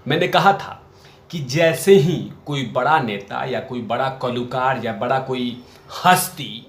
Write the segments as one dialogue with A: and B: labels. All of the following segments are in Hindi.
A: मैंने कहा था कि जैसे ही कोई बड़ा नेता या कोई बड़ा कलाकार या बड़ा कोई हस्ती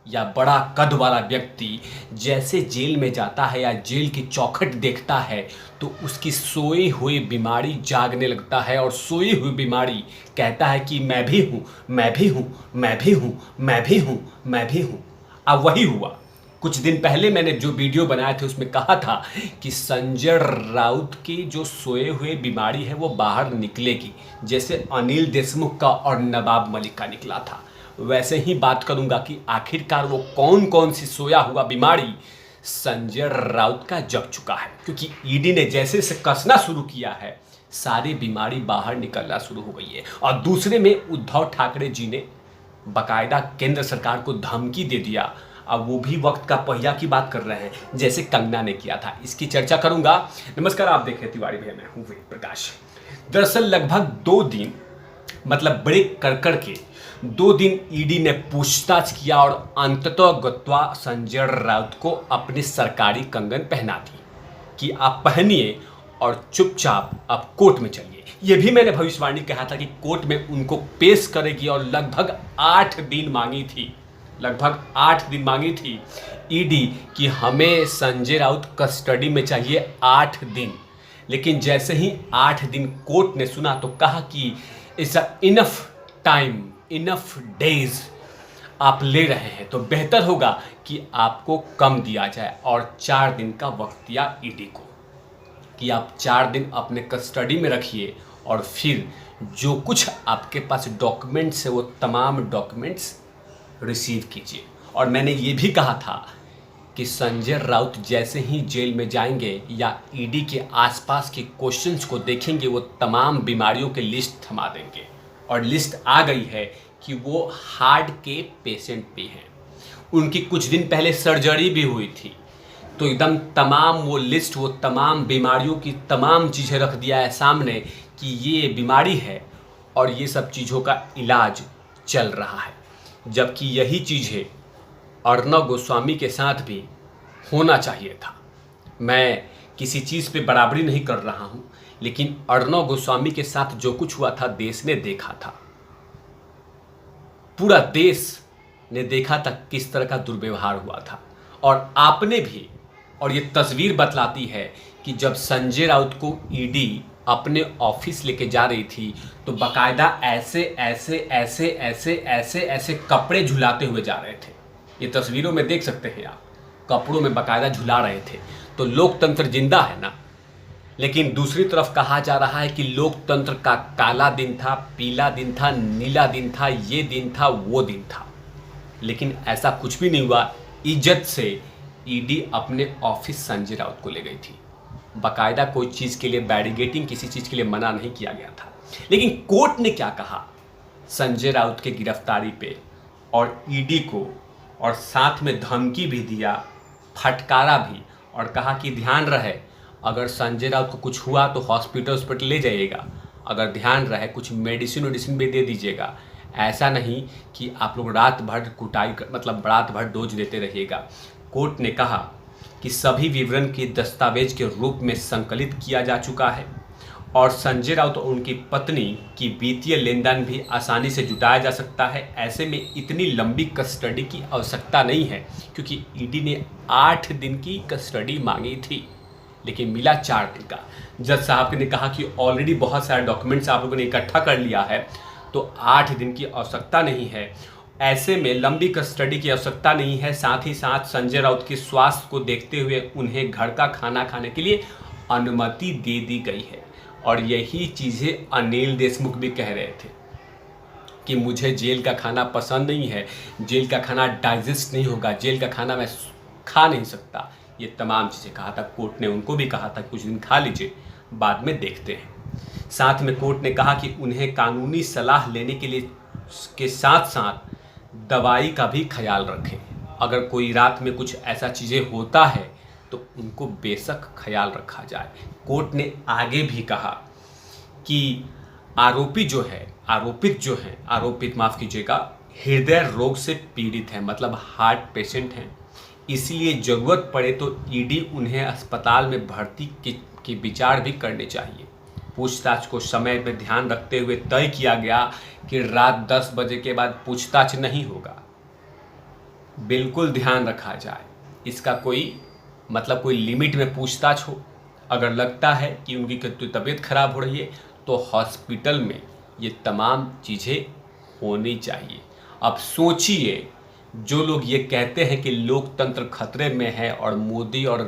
A: या बड़ा कद वाला व्यक्ति जैसे जेल में जाता है या जेल की चौखट देखता है तो उसकी सोई हुई बीमारी जागने लगता है और सोई हुई बीमारी कहता है कि मैं भी हूँ, मैं भी हूँ, मैं भी हूँ, मैं भी हूँ, मैं भी हूँ। अब वही हुआ। कुछ दिन पहले मैंने जो वीडियो बनाए थे उसमें कहा था कि संजय राउत की जो सोए हुए बीमारी है वो बाहर निकलेगी, जैसे अनिल देशमुख का और नवाब मलिक का निकला था। वैसे ही बात करूंगा कि आखिरकार वो कौन कौन सी सोया हुआ बीमारी संजय राउत का जग चुका है, क्योंकि ईडी ने जैसे से कसना शुरू किया है सारी बीमारी बाहर निकलना शुरू हो गई है। और दूसरे में उद्धव ठाकरे जी ने बाकायदा केंद्र सरकार को धमकी दे दिया। अब वो भी वक्त का पहिया की बात कर रहे हैं जैसे कंगना ने किया था। इसकी चर्चा करूंगा। नमस्कार, आप देख रहे हैं तिवारी भैया, मैं हूं वेद प्रकाश। दरअसल लगभग 2 दिन मतलब ब्रेक कर के 2 दिन ईडी ने पूछताछ किया और अंततः गत्वा संजय राउत को अपनी सरकारी कंगन पहना दी कि आप पहनिए और चुपचाप आप कोर्ट में चलिए। यह भी मैंने भविष्यवाणी कहा था कि कोर्ट में उनको पेश करेगी और लगभग 8 दिन मांगी थी, लगभग 8 दिन मांगी थी ईडी कि हमें संजय राउत कस्टडी में चाहिए 8 दिन। लेकिन जैसे ही 8 दिन कोर्ट ने सुना तो कहा कि it's enough time, enough days आप ले रहे हैं तो बेहतर होगा कि आपको कम दिया जाए और 4 दिन का वक्त दिया ईडी को कि आप 4 दिन अपने कस्टडी में रखिए और फिर जो कुछ आपके पास डॉक्यूमेंट्स है वो तमाम डॉक्यूमेंट्स रिसीव कीजिए। और मैंने ये भी कहा था कि संजय राउत जैसे ही जेल में जाएंगे या ईडी के आसपास के क्वेश्चंस को देखेंगे वो तमाम बीमारियों के लिस्ट थमा देंगे। और लिस्ट आ गई है कि वो हार्ट के पेशेंट भी हैं, उनकी कुछ दिन पहले सर्जरी भी हुई थी, तो एकदम तमाम वो लिस्ट, वो तमाम बीमारियों की तमाम चीज़ें रख दिया है सामने कि ये बीमारी है और ये सब चीज़ों का इलाज चल रहा है। जबकि यही चीज़ें अर्णव गोस्वामी के साथ भी होना चाहिए था। मैं किसी चीज़ पे बराबरी नहीं कर रहा हूँ, लेकिन अर्णव गोस्वामी के साथ जो कुछ हुआ था देश ने देखा था, पूरा देश ने देखा था किस तरह का दुर्व्यवहार हुआ था। और आपने भी, और ये तस्वीर बतलाती है कि जब संजय राउत को ईडी अपने ऑफिस लेके जा रही थी तो बाकायदा ऐसे ऐसे ऐसे ऐसे ऐसे ऐसे कपड़े झुलाते हुए जा रहे थे। ये तस्वीरों में देख सकते हैं आप, कपड़ों में बाकायदा झुला रहे थे। तो लोकतंत्र जिंदा है ना। लेकिन दूसरी तरफ कहा जा रहा है कि लोकतंत्र का काला दिन था, पीला दिन था, नीला दिन था, ये दिन था, वो दिन था। लेकिन ऐसा कुछ भी नहीं हुआ। इज्जत से ईडी अपने ऑफिस संजय राउत को ले गई थी। बाकायदा कोई चीज़ के लिए बैरिगेटिंग, किसी चीज़ के लिए मना नहीं किया गया था। लेकिन कोर्ट ने क्या कहा संजय राउत के गिरफ्तारी पे और ईडी को, और साथ में धमकी भी दिया, फटकारा भी, और कहा कि ध्यान रहे अगर संजय राउत को कुछ हुआ तो हॉस्पिटल ले जाइएगा, अगर ध्यान रहे कुछ मेडिसिन भी दे दीजिएगा, ऐसा नहीं कि आप लोग रात भर कुटाई मतलब रात भर डोज देते रहिएगा। कोर्ट ने कहा कि सभी विवरण के दस्तावेज के रूप में संकलित किया जा चुका है और संजय राउत और उनकी पत्नी की वित्तीय लेन देन भी आसानी से जुटाया जा सकता है। ऐसे में इतनी लंबी कस्टडी की आवश्यकता नहीं है, क्योंकि ईडी ने 8 दिन की कस्टडी मांगी थी लेकिन मिला 4 दिन का। जज साहब ने कहा कि ऑलरेडी बहुत सारे डॉक्यूमेंट्स आप लोगों ने इकट्ठा कर लिया है तो 8 दिन की आवश्यकता नहीं है। ऐसे में लंबी कस्टडी की आवश्यकता नहीं है। साथ ही साथ संजय राउत के स्वास्थ्य को देखते हुए उन्हें घर का खाना खाने के लिए अनुमति दे दी गई है। और यही चीज़ें अनिल देशमुख भी कह रहे थे कि मुझे जेल का खाना पसंद नहीं है, जेल का खाना डाइजेस्ट नहीं होगा, जेल का खाना मैं खा नहीं सकता। ये तमाम चीज़ें कहा था। कोर्ट ने उनको भी कहा था कुछ दिन खा लीजिए, बाद में देखते हैं। साथ में कोर्ट ने कहा कि उन्हें कानूनी सलाह लेने के लिए के साथ साथ दवाई का भी ख्याल रखें। अगर कोई रात में कुछ ऐसा चीज़ें होता है तो उनको बेशक ख्याल रखा जाए। कोर्ट ने आगे भी कहा कि आरोपित माफ़ कीजिएगा, हृदय रोग से पीड़ित है, मतलब हार्ट पेशेंट हैं, इसलिए ज़रूरत पड़े तो ईडी उन्हें अस्पताल में भर्ती के विचार भी करने चाहिए। पूछताछ को समय में ध्यान रखते हुए तय किया गया कि रात 10 बजे के बाद पूछताछ नहीं होगा। बिल्कुल ध्यान रखा जाए, इसका कोई लिमिट में पूछताछ हो। अगर लगता है कि उनकी तबीयत खराब हो रही है तो हॉस्पिटल में ये तमाम चीज़ें होनी चाहिए। अब सोचिए, जो लोग ये कहते हैं कि लोकतंत्र खतरे में है और मोदी और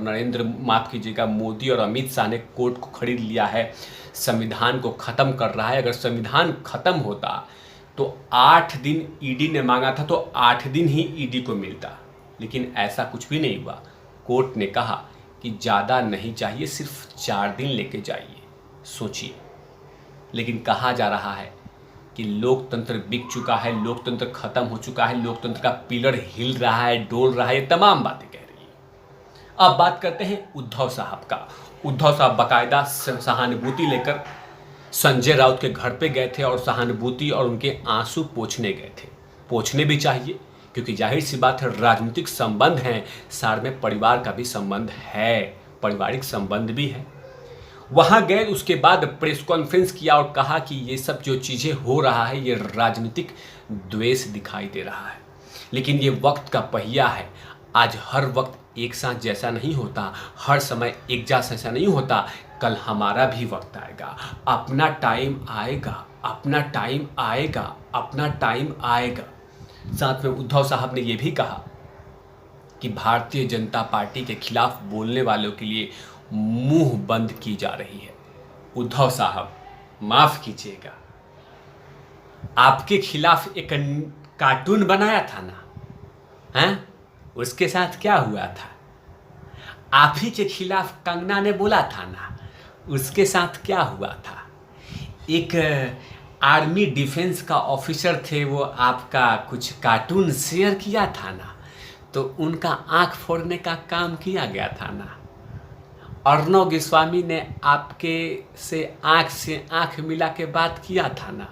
A: मोदी और अमित शाह ने कोर्ट को खरीद लिया है, संविधान को ख़त्म कर रहा है। अगर संविधान ख़त्म होता तो 8 दिन ईडी ने मांगा था तो 8 दिन ही ईडी को मिलता, लेकिन ऐसा कुछ भी नहीं हुआ। कोर्ट ने कहा कि ज़्यादा नहीं चाहिए, सिर्फ 4 दिन लेके जाइए। सोचिए, लेकिन कहा जा रहा है कि लोकतंत्र बिक चुका है, लोकतंत्र खत्म हो चुका है, लोकतंत्र का पिलर हिल रहा है, डोल रहा है, ये तमाम बातें कह रही है। अब बात करते हैं उद्धव साहब का। उद्धव साहब बाकायदा सहानुभूति लेकर संजय राउत के घर पे गए थे और सहानुभूति और उनके आंसू पोंछने गए थे। पोंछने भी चाहिए, क्योंकि जाहिर सी बात है, राजनीतिक संबंध हैं, साथ में परिवार का भी संबंध है, पारिवारिक संबंध भी है। वहां गए, उसके बाद प्रेस कॉन्फ्रेंस किया और कहा कि ये सब जो चीज़ें हो रहा है ये राजनीतिक द्वेष दिखाई दे रहा है। लेकिन ये वक्त का पहिया है, आज हर वक्त एक साथ जैसा नहीं होता, हर समय एक जैसा नहीं होता। कल हमारा भी वक्त आएगा, अपना टाइम आएगा, अपना टाइम आएगा, अपना टाइम आएगा। साथ में उद्धव साहब ने यह भी कहा कि भारतीय जनता पार्टी के खिलाफ बोलने वालों के लिए मुंह बंद की जा रही है। उद्धव साहब, माफ कीजिएगा, आपके खिलाफ एक कार्टून बनाया था ना, हैं? उसके साथ क्या हुआ था? आप ही के खिलाफ कंगना ने बोला था ना, उसके साथ क्या हुआ था? एक आर्मी डिफेंस का ऑफिसर थे, वो आपका कुछ कार्टून शेयर किया था ना, तो उनका आंख फोड़ने का काम किया गया था ना। अर्णव गोस्वामी ने आपके से आंख मिला के बात किया था ना,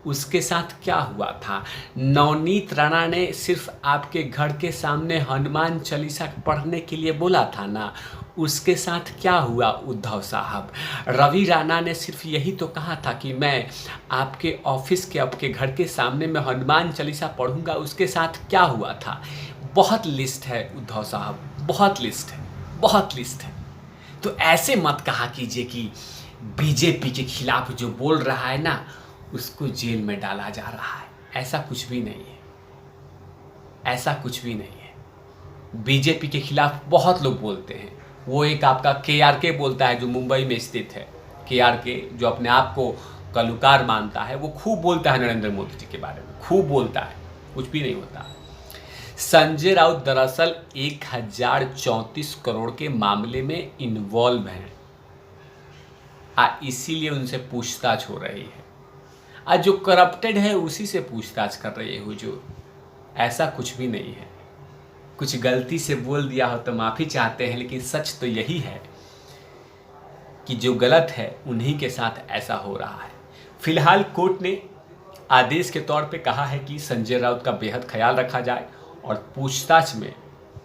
A: उसके साथ क्या हुआ था? नवनीत राणा ने सिर्फ आपके घर के सामने हनुमान चालीसा पढ़ने के लिए बोला था ना, उसके साथ क्या हुआ उद्धव साहब? रवि राणा ने सिर्फ यही तो कहा था कि मैं आपके ऑफिस के आपके घर के सामने में हनुमान चालीसा पढ़ूंगा, उसके साथ क्या हुआ था? बहुत लिस्ट है उद्धव साहब, बहुत लिस्ट है, बहुत लिस्ट है। तो ऐसे मत कहा कीजिए कि बीजेपी के खिलाफ जो बोल रहा है ना, उसको जेल में डाला जा रहा है। ऐसा कुछ भी नहीं है, ऐसा कुछ भी नहीं है। बीजेपी के खिलाफ बहुत लोग बोलते हैं। वो एक आपका KRK बोलता है, जो मुंबई में स्थित है। KRK जो अपने आप को कलुकार मानता है, वो खूब बोलता है नरेंद्र मोदी जी के बारे में, खूब बोलता है, कुछ भी नहीं होता। संजय राउत दरअसल 1034 करोड़ के मामले में इन्वॉल्व हैं, इसीलिए उनसे पूछताछ हो रही है। आज जो करप्टेड है उसी से पूछताछ कर रही है हुजूर। ऐसा कुछ भी नहीं है। कुछ गलती से बोल दिया हो तो माफ़ी चाहते हैं, लेकिन सच तो यही है कि जो गलत है उन्हीं के साथ ऐसा हो रहा है। फिलहाल कोर्ट ने आदेश के तौर पे कहा है कि संजय राउत का बेहद ख्याल रखा जाए और पूछताछ में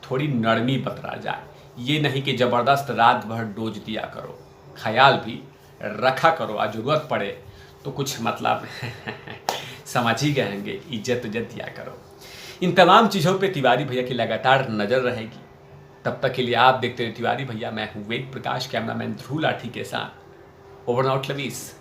A: थोड़ी नरमी बरता जाए। ये नहीं कि ज़बरदस्त रात भर डोज दिया करो, ख्याल भी रखा करो, और ज़रूरत पड़े तो कुछ समझ ही गए होंगे, इज्जत दिया करो। इन तमाम चीज़ों पे तिवारी भैया की लगातार नज़र रहेगी। तब तक के लिए आप देखते रहे तिवारी भैया। मैं हूँ वेद प्रकाश, कैमरामैन ध्रुव लाठी के साथ। Over out लवीस।